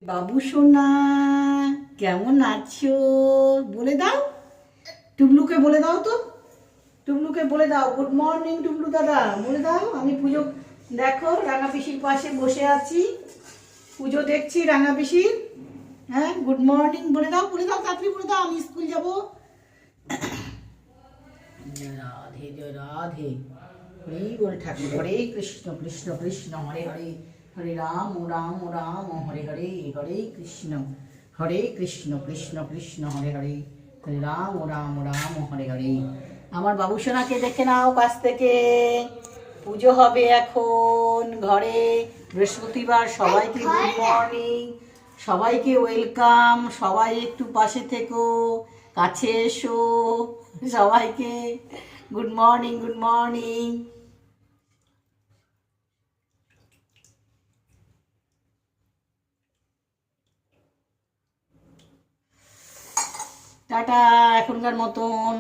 বাবু সোনা কেমন আছো বলে দাও, টুবলুকে বলে দাও তো, টুবলুকে বলে দাও গুড মর্নিং টুবলু দাদা বলে দাও। আমি পুজো দেখো রাঙা পিসির পাশে বসে আছি, পুজো দেখছি রাঙা পিসির। হ্যাঁ গুড মর্নিং বলে দাও, বলে দাও তাড়াতাড়ি বলে দাও, আমি স্কুল যাবো। রাধে জয় রাধে, হরে বলে ঠাকুর, হরে কৃষ্ণ কৃষ্ণ কৃষ্ণ হরে হরে, হরে রাম রাম রাম হরে হরে, হরে কৃষ্ণ কৃষ্ণ কৃষ্ণ হরে হরে, হরে রাম রাম হরে হরে। আমার বাবু সোনাকে দেখে নাও কাছ থেকে, পুজো হবে এখন ঘরে বৃহস্পতিবার। সবাইকে গুড মর্নিং, সবাইকে ওয়েলকাম, সবাই একটু পাশে থেকো, কাছে এসো, সবাইকে good morning good morning. Tata এখনকার মতন।